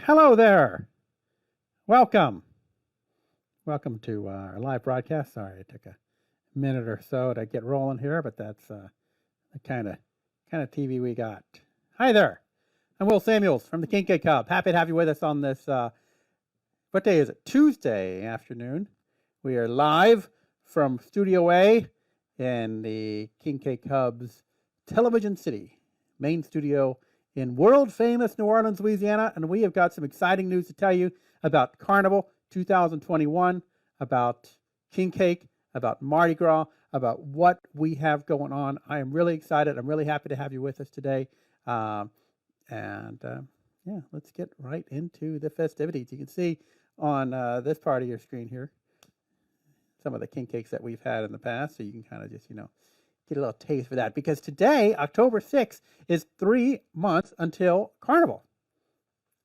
Hello there. Welcome. Welcome to our live broadcast. Sorry, it took a minute or so to get rolling here, but that's the kind of TV we got. Hi there. I'm Will Samuels from the King Cake Hub. Happy to have you with us on this. What day is it? Tuesday afternoon. We are live from Studio A in the King Cake Hub's Television City main studio in world famous New Orleans, Louisiana, and we have got some exciting news to tell you about Carnival 2021, about King Cake, about Mardi Gras, about what we have going on. I am really excited. I'm really happy to have you with us today. Yeah, let's get right into the festivities. You can see on this part of your screen here some of the king cakes that we've had in the past, so you can kind of just, get a little taste for that. Because today, October 6th, is 3 months until Carnival.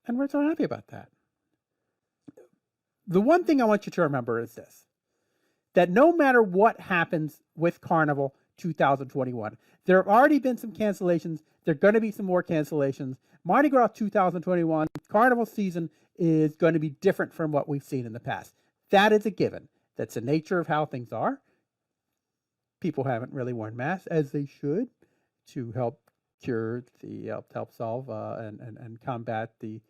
And we're so happy about that. The one thing I want you to remember is this, that no matter what happens with Carnival 2021, there have already been some cancellations. There are going to be some more cancellations. Mardi Gras 2021, Carnival season is going to be different from what we've seen in the past. That is a given. That's the nature of how things are. People haven't really worn masks as they should to help cure help solve and combat the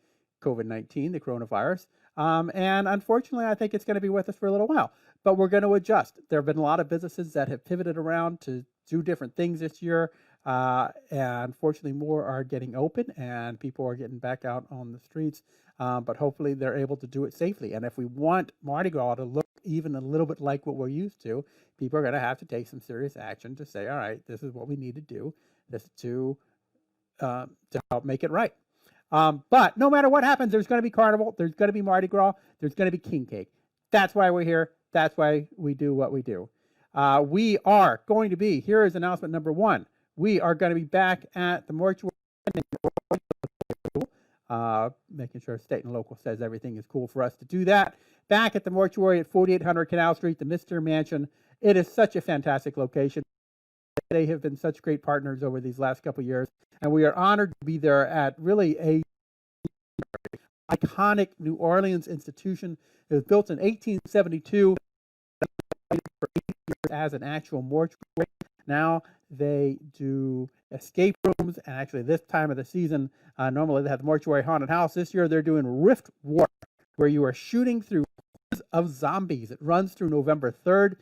COVID-19, the coronavirus. And unfortunately, I think it's going to be with us for a little while, but we're going to adjust. There have been a lot of businesses that have pivoted around to do different things this year. And fortunately, more are getting open and people are getting back out on the streets. But hopefully they're able to do it safely. And if we want Mardi Gras to look even a little bit like what we're used to, people are going to have to take some serious action to say, all right, this is what we need to do this to help make it right. But no matter what happens, there's going to be Carnival, there's going to be Mardi Gras, there's going to be King Cake. That's why we're here. That's why we do what we do. We are going to be, here is announcement number 1. We are going to be back at the mortuary, making sure state and local says everything is cool for us to do that. Back at the mortuary at 4800 Canal Street, the Mr. Mansion. It is such a fantastic location. They have been such great partners over these last couple of years, and we are honored to be there at really a iconic New Orleans institution. It was built in 1872 as an actual mortuary. Now they do escape rooms, and actually this time of the season, normally they have the mortuary haunted house. This year they're doing Rift War, where you are shooting through of zombies. It runs through November 3rd,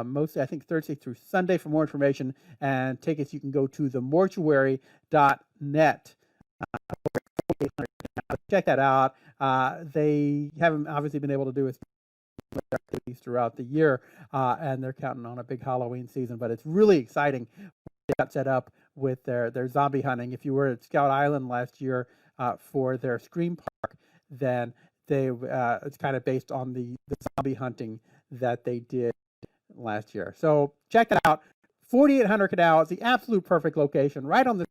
mostly I think Thursday through Sunday. For more information and tickets, you can go to themortuary.net. Check that out. They haven't obviously been able to do it throughout the year, and they're counting on a big Halloween season, but it's really exciting. They got set up with their zombie hunting. If you were at Scout Island last year for their Scream Park, then it's kind of based on the zombie hunting that they did last year. So check it out. 4800 Canal is the absolute perfect location, right on the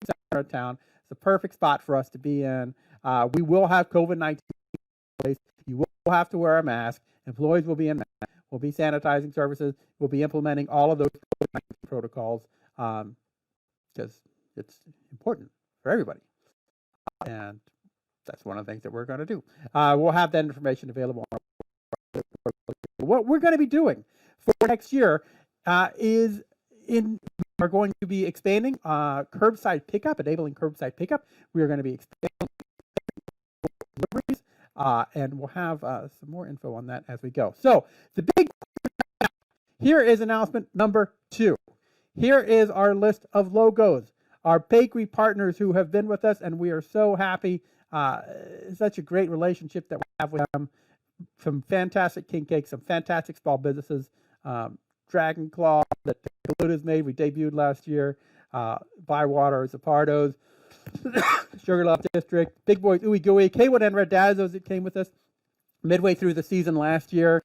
center of town. It's the perfect spot for us to be in. We will have COVID-19. You will have to wear a mask. Employees will be in masks. We'll be sanitizing services. We'll be implementing all of those COVID-19 protocols because it's important for everybody. And that's one of the things that we're going to do. We'll have that information available. What we're going to be doing for next year is we're going to be expanding curbside pickup, enabling curbside pickup. We are going to be expanding deliveries, and we'll have some more info on that as we go. So here is announcement number 2. Here is our list of logos, our bakery partners who have been with us, and we are so happy. Such a great relationship that we have with them. Some fantastic king cakes, some fantastic small businesses. Dragon Claw that has made. We debuted last year. Bywater, Zapardo's, Sugar Love District, Big Boys, Ooey Gooey, K1 and Red Dazzos that came with us midway through the season last year.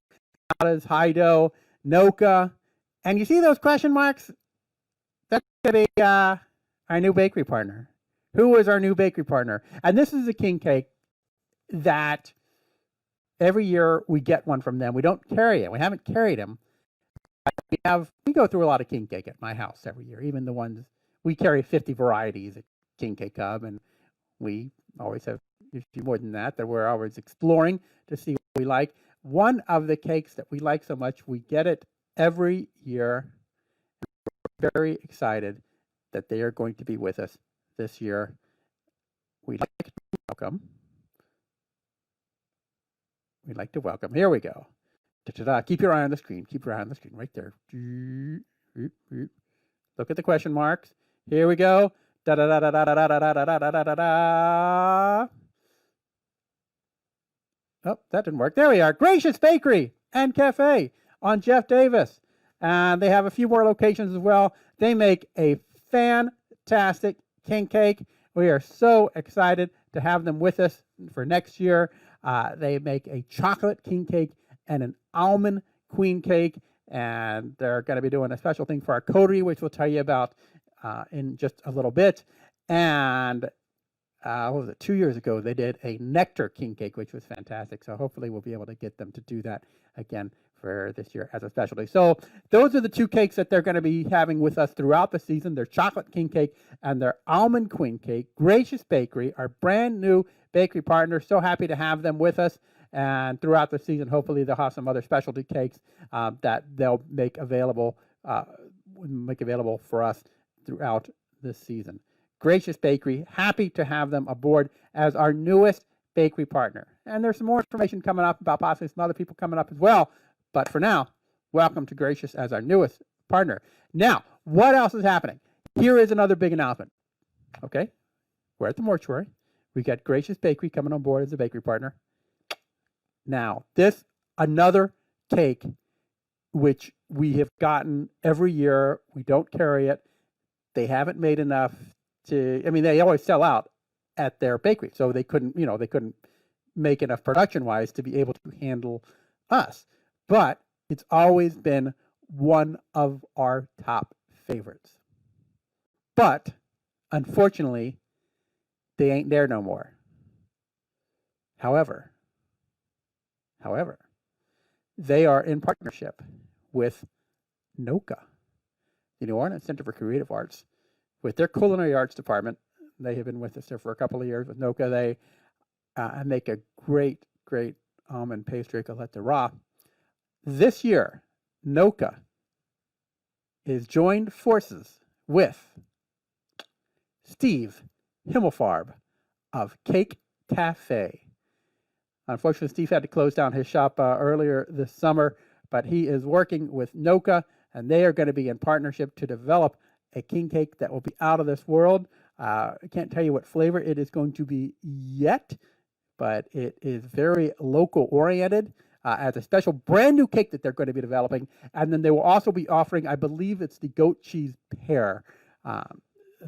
Hido, Noka, and you see those question marks? That's going to be our new bakery partner. Who is our new bakery partner? And this is a king cake that every year we get one from them. We don't carry it. We haven't carried them. We go through a lot of king cake at my house every year. Even the ones we carry 50 varieties at King Cake Hub, and we always have usually more than that we're always exploring to see what we like. One of the cakes that we like so much, we get it every year. We're very excited that they are going to be with us this year. We'd like to welcome. We'd like to welcome. Here we go. Da-da-da. Keep your eye on the screen. Keep your eye on the screen right there. Look at the question marks. Here we go. Da-da-da-da-da-da-da-da-da-da-da-da. Oh, that didn't work. There we are. Gracious Bakery and Cafe on Jeff Davis. And they have a few more locations as well. They make a fantastic king cake. We are so excited to have them with us for next year. They make a chocolate king cake and an almond queen cake. And they're going to be doing a special thing for our coterie, which we'll tell you about in just a little bit. And what was it? 2 years ago, they did a nectar king cake, which was fantastic. So hopefully we'll be able to get them to do that again for this year as a specialty. So those are the two cakes that they're going to be having with us throughout the season. Their chocolate king cake and their almond queen cake. Gracious Bakery, our brand new bakery partner. So happy to have them with us. And throughout the season, hopefully they'll have some other specialty cakes that they'll make available for us throughout this season. Gracious Bakery, happy to have them aboard as our newest bakery partner. And there's some more information coming up about possibly some other people coming up as well. But for now, welcome to Gracious as our newest partner. Now, what else is happening? Here is another big announcement. Okay, we're at the mortuary. We got Gracious Bakery coming on board as a bakery partner. Now, this another cake which we have gotten every year. We don't carry it. They haven't made enough to, I mean, they always sell out at their bakery, so they couldn't make enough production-wise to be able to handle us. But it's always been one of our top favorites. But unfortunately, they ain't there no more. However, they are in partnership with NOCA, the New Orleans Center for Creative Arts, with their culinary arts department. They have been with us there for a couple of years with NOCA. They make a great almond pastry galette de roi. This year, NOCA is joined forces with Steve Himmelfarb of Cake Cafe. Unfortunately, Steve had to close down his shop earlier this summer, but he is working with NOCA, and they are going to be in partnership to develop a king cake that will be out of this world. I can't tell you what flavor it is going to be yet, but it is very local oriented as a special brand new cake that they're going to be developing. And then they will also be offering, I believe it's the goat cheese pear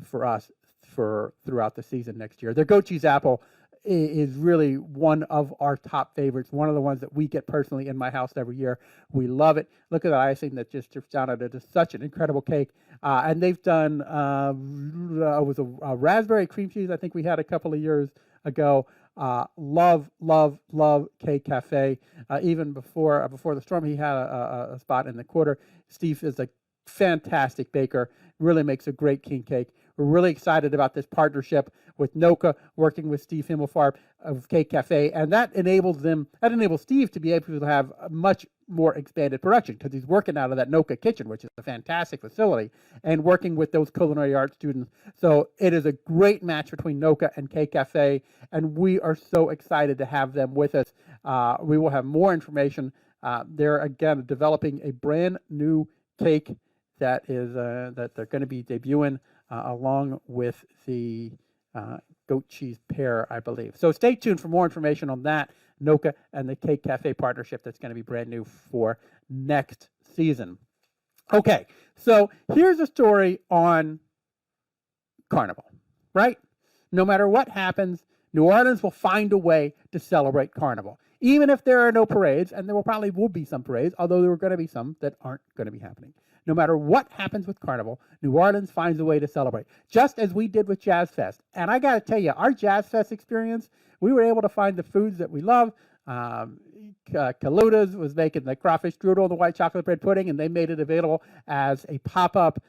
for us throughout the season next year. Their goat cheese apple is really one of our top favorites, one of the ones that we get personally in my house every year. We love it. Look at the icing that just drips down. It is such an incredible cake. And they've done it was a raspberry cream cheese I think we had a couple of years ago. Love Cake Cafe. Even before the storm, he had a spot in the quarter. Steve is a fantastic baker, really makes a great king cake. We're really excited about this partnership with NOCA, working with Steve Himmelfarb of Cake Cafe, and that enables Steve to be able to have a much more expanded production because he's working out of that NOCA kitchen, which is a fantastic facility, and working with those culinary arts students. So it is a great match between NOCA and Cake Cafe, and we are so excited to have them with us. We will have more information. They're again developing a brand new cake that they're going to be debuting along with the goat cheese pear, I believe. So stay tuned for more information on that, NOCA and the Cake Cafe partnership that's going to be brand new for next season. Okay, so here's a story on Carnival, right? No matter what happens, New Orleans will find a way to celebrate Carnival. Even if there are no parades, and there probably will be some parades, although there are going to be some that aren't going to be happening. No matter what happens with Carnival, New Orleans finds a way to celebrate, just as we did with Jazz Fest. And I got to tell you, our Jazz Fest experience, we were able to find the foods that we love. Kaluta's was making the crawfish strudel and the white chocolate bread pudding, and they made it available as a pop-up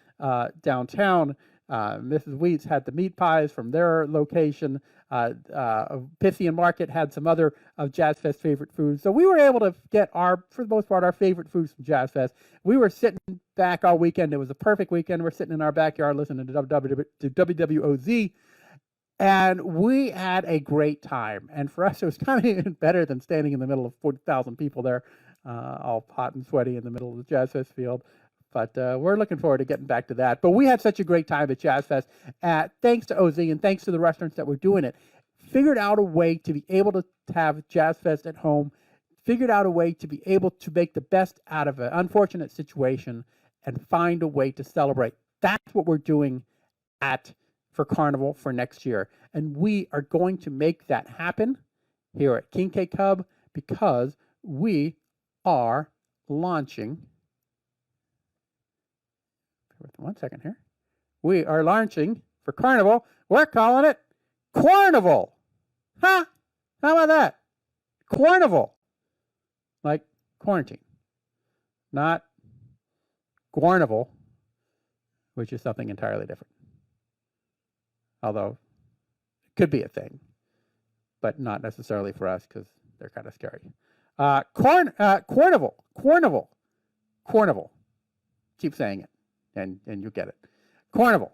downtown. Mrs. Wheats had the meat pies from their location. Pythian Market had some other of Jazz Fest favorite foods. So we were able to get for the most part, our favorite foods from Jazz Fest. We were sitting back all weekend. It was a perfect weekend. We're sitting in our backyard listening to WWOZ. And we had a great time. And for us, it was kind of even better than standing in the middle of 40,000 people there, all hot and sweaty in the middle of the Jazz Fest field. But we're looking forward to getting back to that. But we had such a great time at Jazz Fest. Thanks to OZ and thanks to the restaurants that were doing it. Figured out a way to be able to have Jazz Fest at home. Figured out a way to be able to make the best out of an unfortunate situation and find a way to celebrate. That's what we're doing for Carnival for next year. And we are going to make that happen here at King Cake Hub because we are launching. 1 second here. We are launching for Carnival. We're calling it Quarnival. Huh? How about that? Quarnival. Like quarantine. Not Quarnival, which is something entirely different. Although it could be a thing, but not necessarily for us because they're kind of scary. Quarnival. Keep saying it, and you'll get it. Quarnival.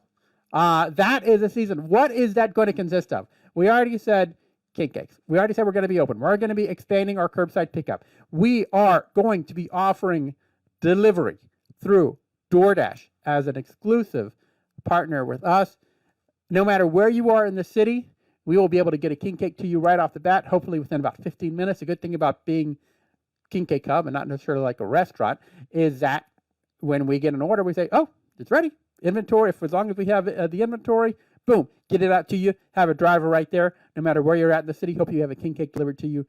That is a season. What is that going to consist of? We already said king cakes. We already said we're going to be open. We're going to be expanding our curbside pickup. We are going to be offering delivery through DoorDash as an exclusive partner with us. No matter where you are in the city, we will be able to get a king cake to you right off the bat, hopefully within about 15 minutes. The good thing about being King Cake Hub and not necessarily like a restaurant is that when we get an order, we say, oh, it's ready. Inventory, as long as we have the inventory, boom, get it out to you. Have a driver right there. No matter where you're at in the city, hope you have a king cake delivered to you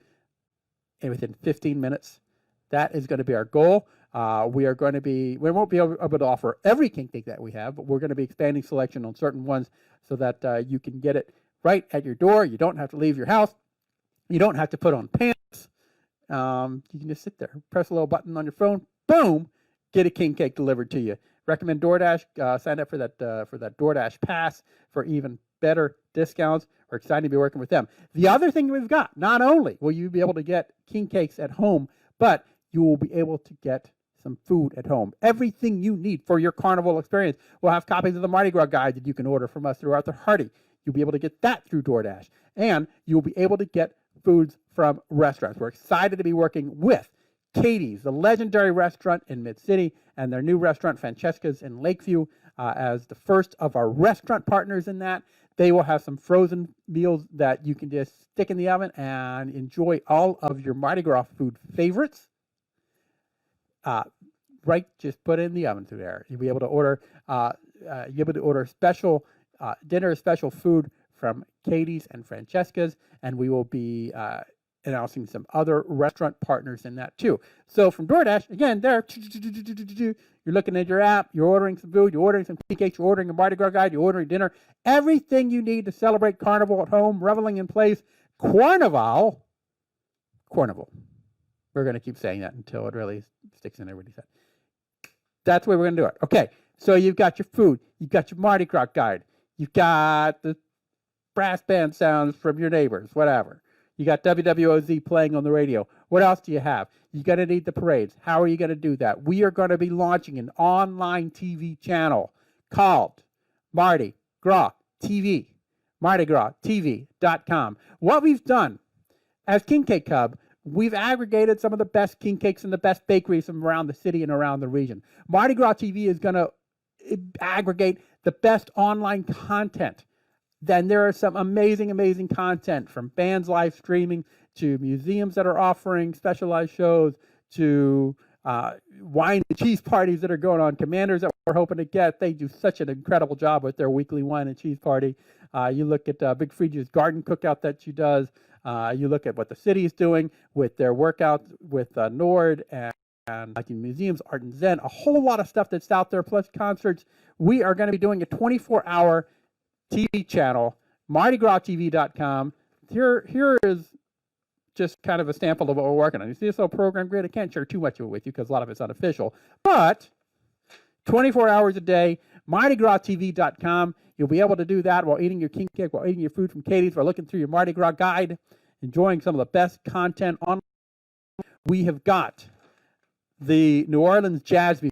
within 15 minutes. That is going to be our goal. We won't be able to offer every king cake that we have, but we're going to be expanding selection on certain ones so that you can get it right at your door. You don't have to leave your house. You don't have to put on pants. You can just sit there, press a little button on your phone, boom, get a king cake delivered to you. Recommend DoorDash. Sign up for that DoorDash pass for even better discounts. We're excited to be working with them. The other thing we've got, not only will you be able to get king cakes at home, but you will be able to get some food at home. Everything you need for your Carnival experience. We'll have copies of the Mardi Gras guide that you can order from us through Arthur Hardy. You'll be able to get that through DoorDash. And you'll be able to get foods from restaurants. We're excited to be working with Katie's, the legendary restaurant in Mid-City, and their new restaurant, Francesca's in Lakeview, as the first of our restaurant partners in that. They will have some frozen meals that you can just stick in the oven and enjoy all of your Mardi Gras food favorites. Right, just put it in the oven through there. You'll be able to order. Special dinner, special food from Katie's and Francesca's, and we will be announcing some other restaurant partners in that too. So from DoorDash, again, there, you're looking at your app, you're ordering some food, you're ordering some tea cakes, you're ordering a Mardi Gras guide, you're ordering dinner, everything you need to celebrate Carnival at home, reveling in place. Quarnival. We're going to keep saying that until it really sticks in everybody's head. That's the way we're going to do it. Okay, so you've got your food, you've got your Mardi Gras guide, you've got the brass band sounds from your neighbors, whatever. You got WWOZ playing on the radio. What else do you have? You're going to need the parades. How are you going to do that? We are going to be launching an online TV channel called Mardi Gras TV, mardigras.tv.com. What we've done as King Cake Hub, we've aggregated some of the best king cakes and the best bakeries from around the city and around the region. Mardi Gras TV is going to aggregate the best online content. Then there are some amazing content from bands live streaming to museums that are offering specialized shows to wine and cheese parties that are going on. Commanders that we're hoping to get. They do such an incredible job with their weekly wine and cheese party. You look at Big Frida's garden cookout that she does. You look at what the city is doing with their workouts with Nord and like in museums, Art and Zen, a whole lot of stuff that's out there, plus concerts. We are going to be doing a 24-hour TV channel, mardigras.tv.com. Here is just kind of a sample of what we're working on. You see this little program grid? I can't share too much of it with you because a lot of it's unofficial. But 24 hours a day, MardiGrasTV.com. You'll be able to do that while eating your king cake, while eating your food from Katie's, while looking through your Mardi Gras guide, enjoying some of the best content on. We have got the New Orleans Jazz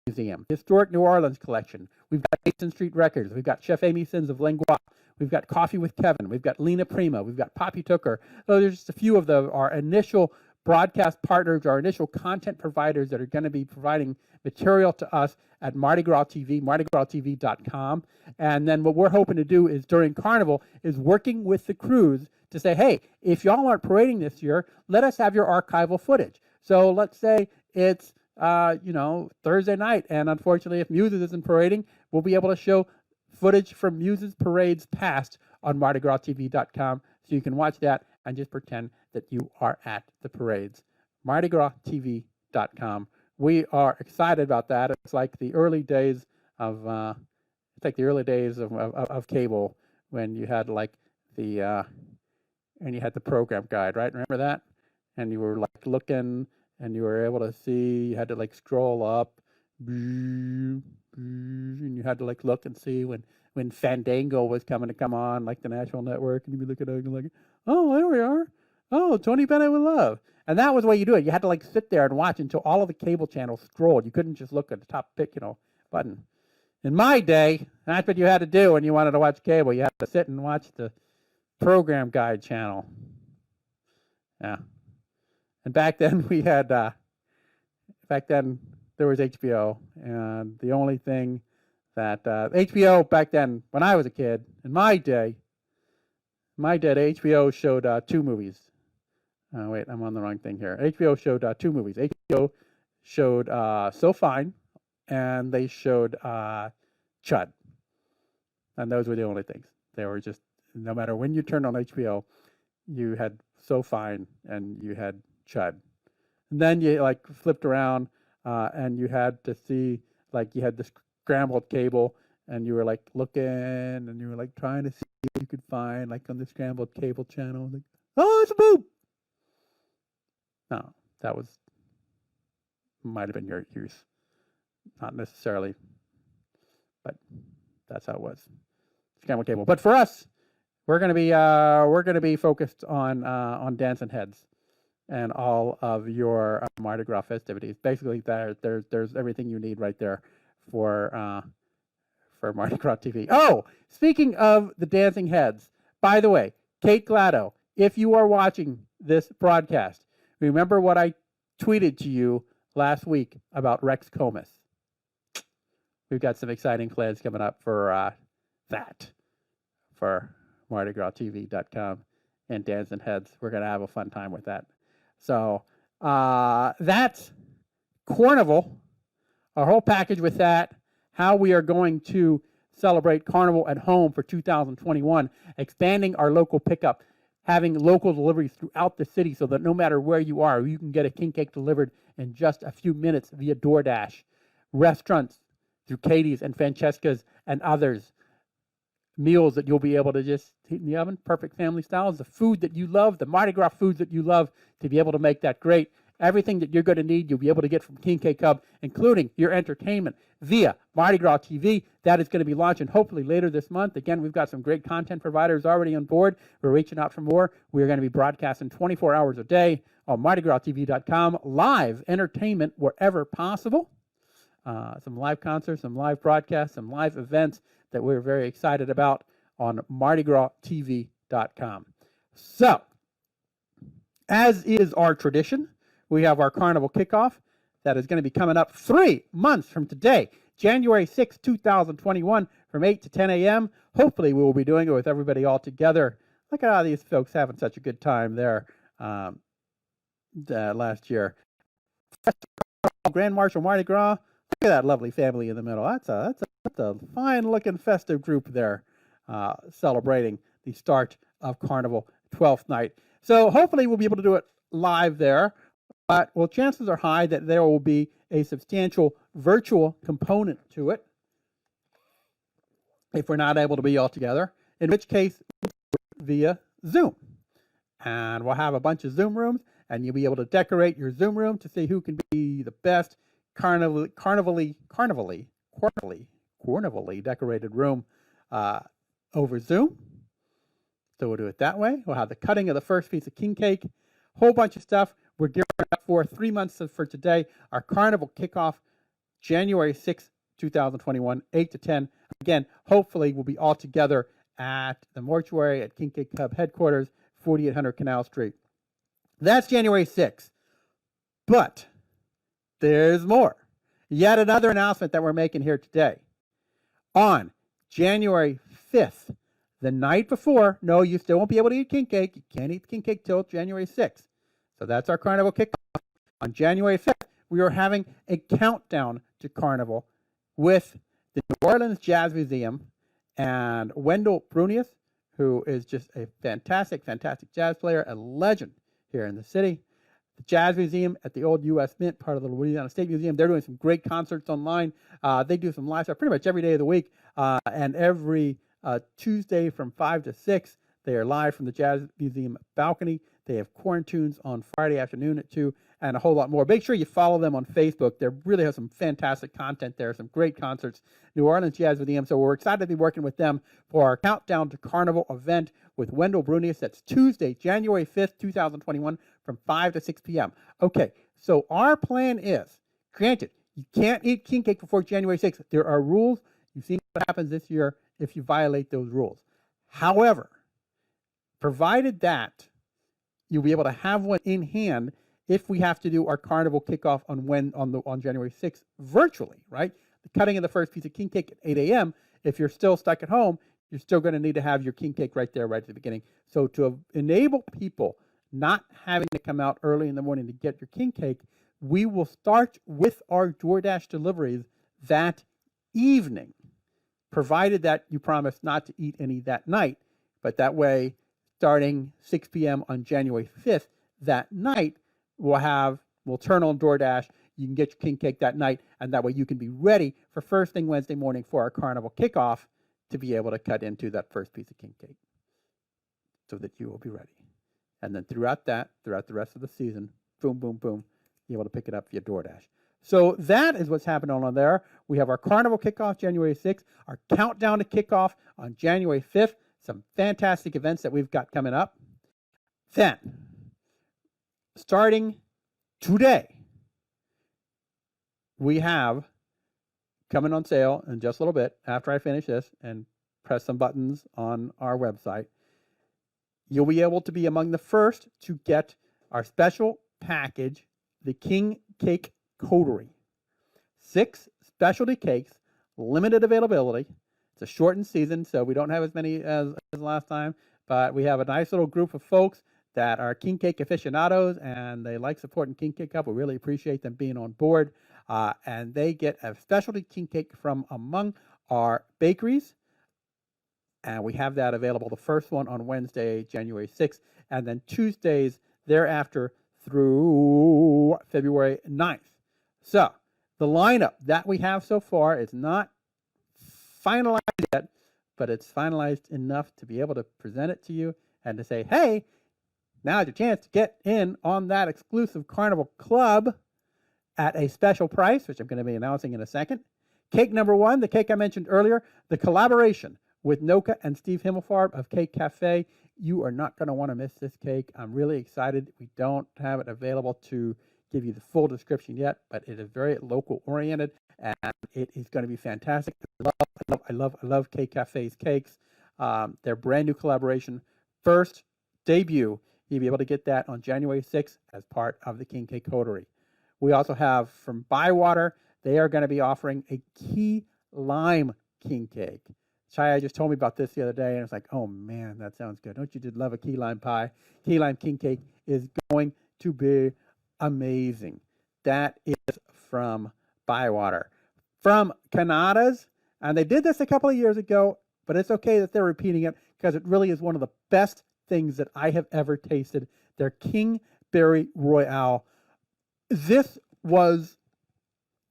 Museum, Historic New Orleans Collection. We've got Mason Street Records. We've got Chef Amy Sins of Lingua. We've got Coffee with Kevin. We've got Lena Prima. We've got Poppy Tooker. So there's just a few of our initial broadcast partners, our initial content providers that are going to be providing material to us at Mardi Gras TV, MardiGrasTV.com. And then what we're hoping to do is during Carnival is working with the crews to say, hey, if y'all aren't parading this year, let us have your archival footage. So let's say it's Thursday night, and unfortunately, if Muses isn't parading, we'll be able to show footage from Muses parades past on MardiGrasTV.com, so you can watch that and just pretend that you are at the parades. MardiGrasTV.com. We are excited about that. It's like the early days of cable, when you had like and you had the program guide, right? Remember that? And you were like looking, and you were able to see. You had to like scroll up, and you had to like look and see when Fandango was coming to come on, like the national network, and you'd be looking at it like, oh, there we are. Oh, Tony Bennett with Love. And that was the way you do it. You had to like sit there and watch until all of the cable channels scrolled. You couldn't just look at the top pick, button. In my day, that's what you had to do when you wanted to watch cable. You had to sit and watch the program guide channel. Yeah. And back then we had, there was HBO, and the only thing that HBO back then, when I was a kid, in my day, HBO showed two movies. Wait, I'm on the wrong thing here. HBO showed two movies. HBO showed So Fine, and they showed Chud. And those were the only things. They were just, no matter when you turned on HBO, you had So Fine and you had Chud. And then you like flipped around and you had to see, like, you had this scrambled cable, and you were like looking, and you were like trying to see what you could find, like on the scrambled cable channel. Like, oh, it's a boob. No, that might have been your youth, not necessarily, but that's how it was. Scrambled cable. But for us, we're going to be focused on dancing heads and all of your Mardi Gras festivities. Basically, there's everything you need right there for Mardi Gras TV. Oh, speaking of the dancing heads, by the way, Kate Glado, if you are watching this broadcast, remember what I tweeted to you last week about Rex Comus. We've got some exciting plans coming up for that, for MardiGrasTV.com and Dancing Heads. We're going to have a fun time with that. So that's Quarnival, our whole package with that, how we are going to celebrate Carnival at home for 2021, expanding our local pickup, having local deliveries throughout the city so that no matter where you are, you can get a king cake delivered in just a few minutes via DoorDash. Restaurants through Katie's and Francesca's and others. Meals that you'll be able to just heat in the oven, perfect family styles, the food that you love, the Mardi Gras foods that you love, to be able to make that great. Everything that you're going to need, you'll be able to get from King Cake Hub, including your entertainment via Mardi Gras TV. That is going to be launching hopefully later this month. Again, we've got some great content providers already on board. We're reaching out for more. We're going to be broadcasting 24 hours a day on MardiGrasTV.com, live entertainment wherever possible. Some live concerts, some live broadcasts, some live events that we're very excited about on MardiGrasTV.com. So, as is our tradition, we have our Carnival kickoff that is going to be coming up 3 months from today, January 6, 2021, from 8 to 10 a.m. Hopefully, we will be doing it with everybody all together. Look at all these folks having such a good time there last year. Grand Marshal Mardi Gras. Look at that lovely family in the middle. That's a fine-looking festive group there celebrating the start of Carnival 12th night. So hopefully we'll be able to do it live there. But, well, chances are high that there will be a substantial virtual component to it if we're not able to be all together, in which case via Zoom. And we'll have a bunch of Zoom rooms, and you'll be able to decorate your Zoom room to see who can be the best quarterly Quarnival decorated room over Zoom. So we'll do it that way. We'll have the cutting of the first piece of king cake, whole bunch of stuff. We're gearing up for 3 months for today. Our Carnival kickoff, January 6th, 2021, 8 to 10. Again, hopefully we'll be all together at the mortuary at King Cake Club headquarters, 4800 Canal Street. That's January 6th. But there's more. Yet another announcement that we're making here today. On January 5th, the night before, no, you still won't be able to eat king cake. You can't eat king cake till January 6th. So that's our Carnival kickoff. On January 5th, we are having a countdown to Carnival with the New Orleans Jazz Museum and Wendell Brunius, who is just a fantastic, fantastic jazz player, a legend here in the city. The Jazz Museum at the old U.S. Mint, part of the Louisiana State Museum. They're doing some great concerts online. They do some live stuff pretty much every day of the week. And every Tuesday from 5 to 6, they are live from the Jazz Museum balcony. They have Quarantunes on Friday afternoon at 2, and a whole lot more. Make sure you follow them on Facebook. They really have some fantastic content there, some great concerts. New Orleans Jazz Museum. So we're excited to be working with them for our Countdown to Carnival event with Wendell Brunius. That's Tuesday, January 5th, 2021, from 5 to 6 p.m. Okay, so our plan is, granted, you can't eat king cake before January 6th. There are rules. You've seen what happens this year if you violate those rules. However, provided that you'll be able to have one in hand if we have to do our Carnival kickoff on January 6th virtually, right? The cutting of the first piece of king cake at 8 a.m. If you're still stuck at home, you're still going to need to have your king cake right there, right at the beginning. So to enable people not having to come out early in the morning to get your king cake, we will start with our DoorDash deliveries that evening, provided that you promise not to eat any that night. But that way, starting 6 p.m. on January 5th, that night, we'll turn on DoorDash. You can get your king cake that night, and that way you can be ready for first thing Wednesday morning for our Carnival kickoff to be able to cut into that first piece of king cake so that you will be ready. And then throughout the rest of the season, boom, boom, boom, you're able to pick it up via DoorDash. So that is what's happening on there. We have our Carnival kickoff January 6th, our countdown to kickoff on January 5th, some fantastic events that we've got coming up. Then, starting today, we have coming on sale in just a little bit after I finish this and press some buttons on our website. You'll be able to be among the first to get our special package, the King Cake Coterie. 6 specialty cakes, limited availability. It's a shortened season, so we don't have as many as last time, but we have a nice little group of folks that are king cake aficionados, and they like supporting King Cake Cup. We really appreciate them being on board, and they get a specialty king cake from among our bakeries, and we have that available. The first one on Wednesday, January 6th, and then Tuesdays thereafter through February 9th. So the lineup that we have so far is not finalized yet, but it's finalized enough to be able to present it to you and to say, hey, now's your chance to get in on that exclusive Carnival Club at a special price, which I'm going to be announcing in a second. Cake number 1, the cake I mentioned earlier, the collaboration with Noka and Steve Himmelfarb of Cake Cafe. You are not going to want to miss this cake. I'm really excited. We don't have it available to give you the full description yet, but it is very local oriented, and it is going to be fantastic. I love Cake Cafe's cakes. Their brand new collaboration, first debut. You'll be able to get that on January 6th as part of the King Cake Coterie. We also have from Bywater, they are going to be offering a key lime king cake. Chaya just told me about this the other day, and it's like, oh man, that sounds good. Don't you just love a key lime pie? Key lime king cake is going to be amazing. That is from Bywater. From Canada's, and they did this a couple of years ago, but it's okay that they're repeating it because it really is one of the best things that I have ever tasted. Their King Berry Royale. This was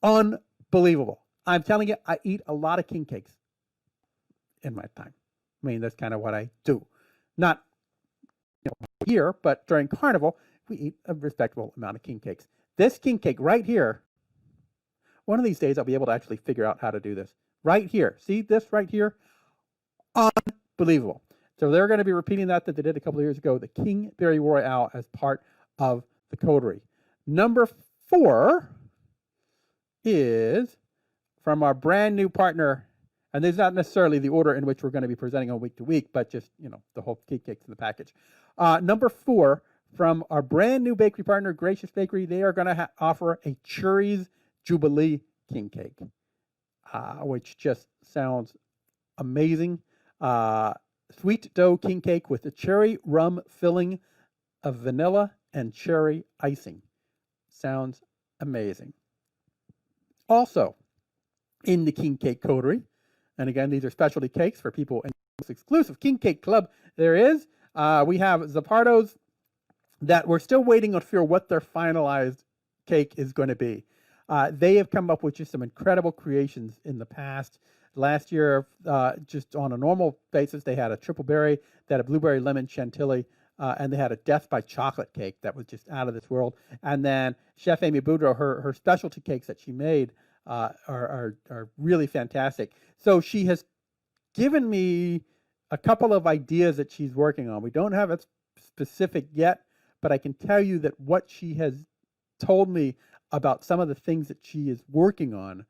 unbelievable. I'm telling you, I eat a lot of king cakes in my time. I mean, that's kind of what I do. Not here, but during Carnival, we eat a respectable amount of king cakes. This king cake right here, one of these days I'll be able to actually figure out how to do this right here. See this right here? Unbelievable. So they're going to be repeating that they did a couple of years ago, the Kingberry Royale as part of the coterie. Number 4 is from our brand new partner, and there's not necessarily the order in which we're going to be presenting on week to week, but just, the whole king cakes in the package. Number 4, from our brand new bakery partner, Gracious Bakery, they are going to offer a Cherries Jubilee king cake, which just sounds amazing. Sweet dough king cake with a cherry rum filling of vanilla and cherry icing. Sounds amazing. Also, in the king cake coterie, and again, these are specialty cakes for people in this exclusive king cake club. We have Zappardo's that we're still waiting on for what their finalized cake is going to be. They have come up with just some incredible creations in the past. Last year, just on a normal basis, they had a triple berry, they had a blueberry lemon chantilly, and they had a death by chocolate cake that was just out of this world. And then Chef Amy Boudreau, her specialty cakes that she made are really fantastic. So she has given me a couple of ideas that she's working on. We don't have it specific yet, but I can tell you that what she has told me about some of the things that she is working on,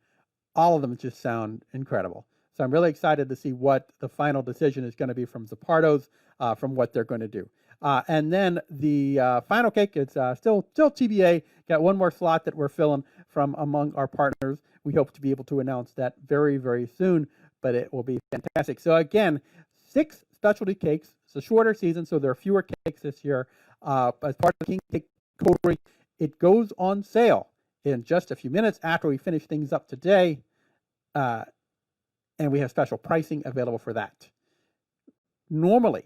all of them just sound incredible. So I'm really excited to see what the final decision is going to be from Zappardo's, from what they're going to do. And then the final cake is still TBA. Got one more slot that we're filling from among our partners. We hope to be able to announce that very, very soon, but it will be fantastic. So again, 6 specialty cakes. It's a shorter season, so there are fewer cakes this year. As part of the King Cake Coterie, it goes on sale in just a few minutes after we finish things up today, and we have special pricing available for that. Normally,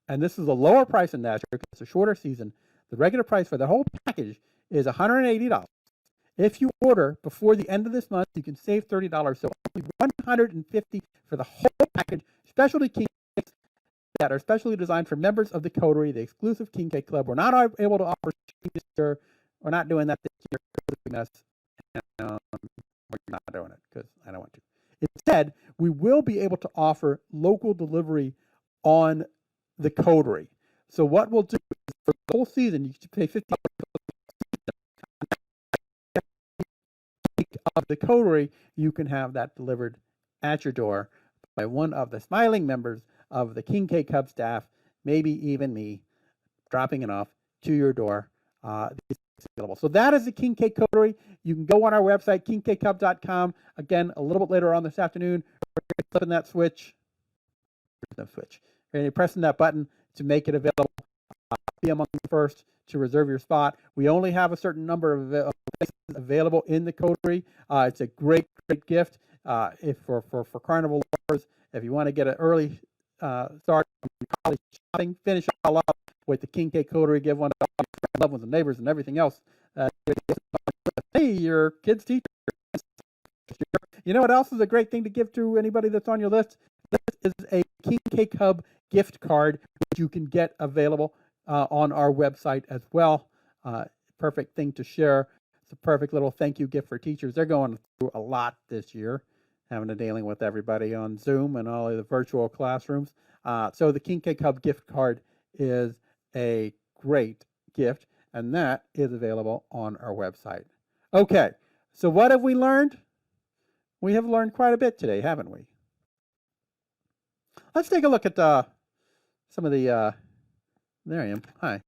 and this is a lower price than last year because it's a shorter season, the regular price for the whole package is $180. If you order before the end of this month, you can save $30. So only $150 for the whole package. Specialty king cakes that are specially designed for members of the coterie, the exclusive King Cake Club. We're not able to offer this year. We're not doing that this year because it's a mess. We're not doing it because I don't want to. Instead, we will be able to offer local delivery on the coterie. So what we'll do is for the whole season, you should pay $50 of the coterie. You can have that delivered at your door by one of the smiling members of the King Cake Hub staff, maybe even me, dropping it off to your door. Available. So that is the King Cake Coterie. You can go on our website, kingcakehub.com. Again, a little bit later on this afternoon, we're flipping that switch. We're going to be pressing that button to make it available. Be among the first to reserve your spot. We only have a certain number of places available in the coterie. It's a great gift if for Carnival lovers. If you want to get an early start on college shopping, finish all up with the King Cake Coterie, give one to all your loved ones and neighbors and everything else. Hey, your kid's teacher. You know what else is a great thing to give to anybody that's on your list? This is a King Cake Hub gift card, which you can get available on our website as well. Perfect thing to share. It's a perfect little thank you gift for teachers. They're going through a lot this year, having to dealing with everybody on Zoom and all of the virtual classrooms. So the King Cake Hub gift card is a great gift, and that is available on our website. Okay, so what have we learned? We have learned quite a bit today, haven't we? Let's take a look at some of the. There I am. Hi,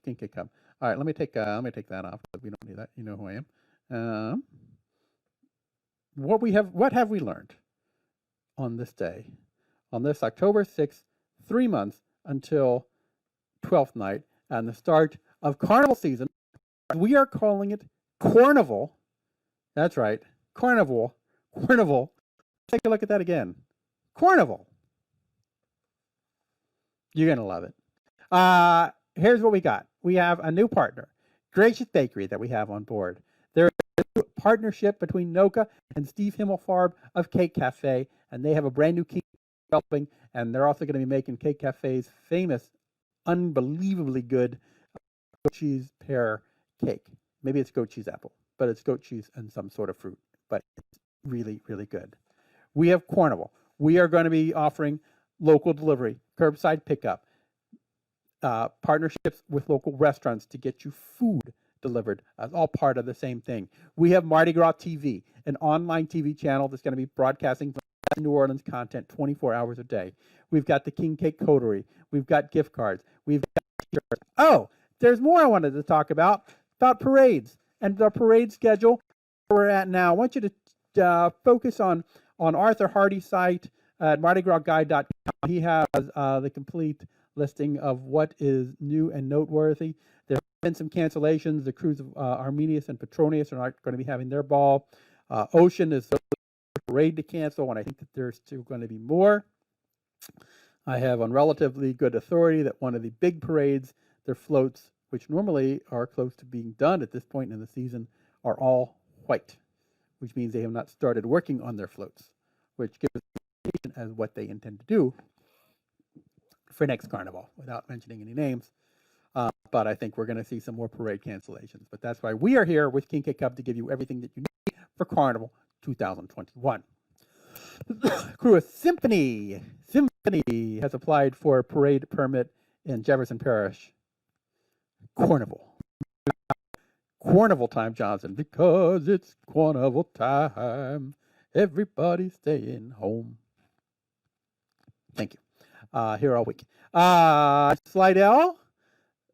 King Cake Hub. All right, let me take that off. We don't need that. You know who I am. What have we learned on this day, on this October 6th, 3 months until 12th night and the start of Carnival season? We are calling it Quarnival. That's right, Carnival. Take a look at that again. Quarnival. You're gonna love it. Here's what we got. We have a new partner, Gracious Bakery, that we have on board. There is a partnership between Noka and Steve Himmelfarb of Cake Cafe, and they have a brand new cake developing, and they're also going to be making Cake Cafe's famous, unbelievably good goat cheese pear cake. Maybe it's goat cheese apple, but it's goat cheese and some sort of fruit, but it's really, really good. We have Quarnival. We are going to be offering local delivery, curbside pickup, partnerships with local restaurants to get you food delivered, all part of the same thing. We have Mardi Gras TV, an online TV channel that's going to be broadcasting New Orleans content 24 hours a day. We've got the King Cake Coterie. We've got gift cards. We've got t-shirts. Oh, there's more I wanted to talk about parades and the parade schedule where we're at now. I want you to focus on Arthur Hardy's site at mardigras.guide.com. He has the complete listing of what is new and noteworthy. There have been some cancellations. The crews of Arminius and Petronius are not going to be having their ball. Ocean is the parade to cancel, and I think that there's still going to be more. I have on relatively good authority that one of the big parades, their floats, which normally are close to being done at this point in the season, are all white, which means they have not started working on their floats, which gives indication as what they intend to do for next Carnival, without mentioning any names. But I think we're going to see some more parade cancellations. But that's why we are here with King Cake Cup to give you everything that you need for Carnival 2021. Crew of Symphony has applied for a parade permit in Jefferson Parish. Quarnival time, Johnson, because it's Quarnival time. Everybody's staying home. Thank you. Here all week.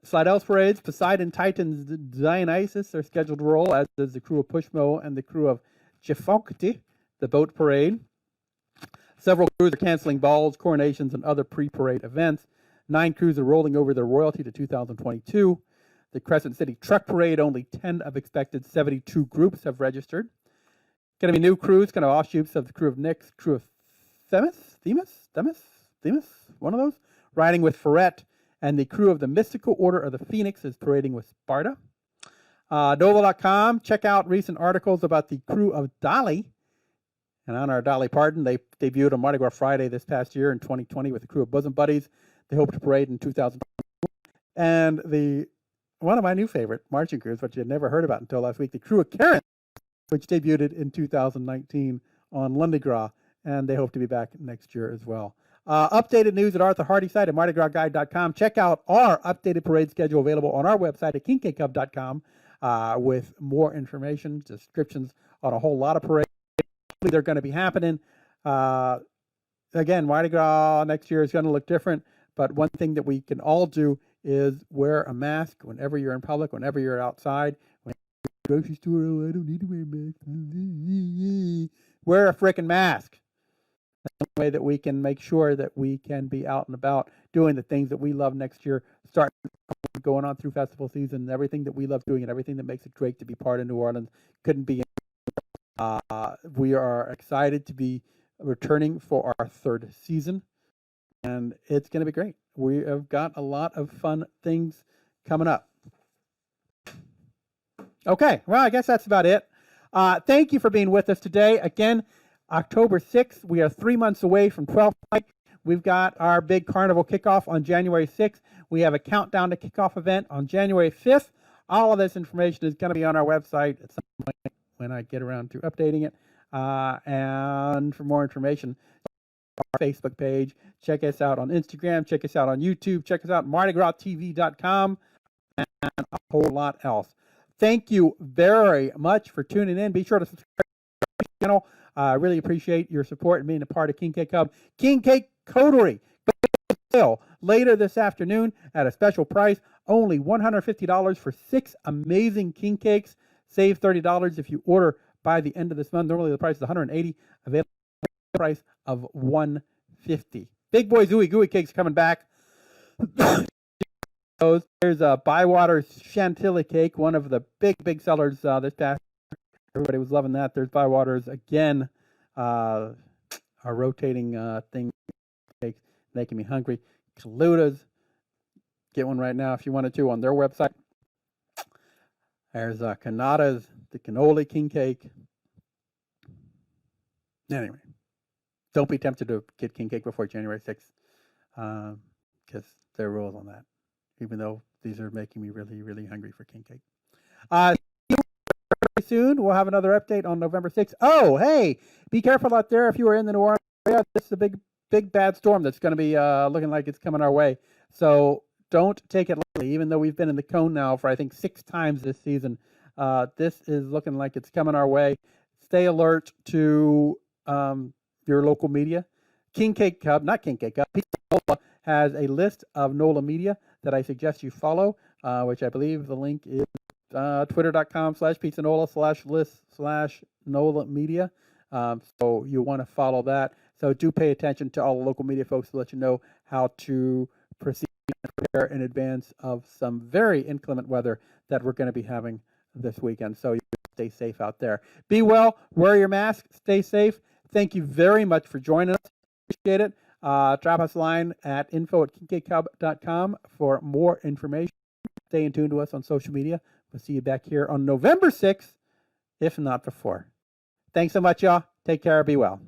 Slidell's parades, Poseidon, Titans, Dionysus are scheduled to roll, as does the crew of Pushmo and the crew of Chifonkti, the boat parade. Several crews are canceling balls, coronations, and other pre-parade events. 9 crews are rolling over their royalty to 2022. The Crescent City Truck Parade, only 10 of expected 72 groups have registered. Going to be new crews, kind of offshoots of the crew of Nyx, crew of Themis, one of those, riding with Ferret, and the crew of the Mystical Order of the Phoenix is parading with Sparta. Novel.com, check out recent articles about the crew of Dolly. And on our Dolly Parton, they debuted on Mardi Gras Friday this past year in 2020 with the crew of Bosom Buddies. They hope to parade in 2021. And one of my new favorite marching crews, which you had never heard about until last week, the crew of Karen, which debuted in 2019 on Lundi Gras, and they hope to be back next year as well. Updated news at Arthur Hardy's site at mardigras.guide.com. Check out our updated parade schedule available on our website at kingcakehub.com with more information, descriptions on a whole lot of parades. They're going to be happening. Again, Mardi Gras next year is going to look different, but one thing that we can all do is wear a mask whenever you're in public, whenever you're outside. When you're in the grocery store, oh, I don't need to wear a mask. Wear a frickin' mask. That's the way that we can make sure that we can be out and about doing the things that we love next year, start going on through festival season, and everything that we love doing and everything that makes it great to be part of New Orleans. Couldn't be. We are excited to be returning for our 3rd season, and it's going to be great. We have got a lot of fun things coming up. Okay, well, I guess that's about it. Thank you for being with us today. Again, October 6th, we are 3 months away from 12th Night. We've got our big Carnival kickoff on January 6th. We have a countdown to kickoff event on January 5th. All of this information is going to be on our website at some point when I get around to updating it. And for more information, our Facebook page. Check us out on Instagram. Check us out on YouTube. Check us out at mardigrastv.com and a whole lot else. Thank you very much for tuning in. Be sure to subscribe to our channel. I really appreciate your support and being a part of King Cake Hub. King Cake Coterie sale later this afternoon at a special price, only $150 for 6 amazing king cakes. Save $30 if you order by the end of this month. Normally the price is $180. Available price of $150. Big Boy Zooey Gooey Cakes coming back. There's a Bywater Chantilly cake, one of the big sellers this past year. Everybody was loving that. There's Bywater's again, our rotating thing cakes, making me hungry. Kaluta's, get one right now if you wanted to on their website. There's Kanata's, the cannoli king cake. Anyway, don't be tempted to get king cake before January 6th, because there are rules on that, even though these are making me really, really hungry for king cake. soon. We'll have another update on November 6th. Oh, hey, be careful out there if you are in the New Orleans area. This is a big bad storm that's going to be looking like it's coming our way. So don't take it lightly, even though we've been in the cone now for, I think, 6 times this season. This is looking like it's coming our way. Stay alert to your local media. King Cake Cub, not King Cake Cub, Pizza NOLA has a list of NOLA media that I suggest you follow, which I believe the link is twitter.com/pizzanola/list/NOLA media. So you want to follow that. So do pay attention to all the local media folks to let you know how to proceed and prepare in advance of some very inclement weather that we're going to be having this weekend. So you stay safe out there. Be well, wear your mask, stay safe. Thank you very much for joining us. Appreciate it. Drop us a line at info@kingcakecub.com for more information. Stay in tune to us on social media. We'll see you back here on November 6th, if not before. Thanks so much, y'all. Take care. Be well.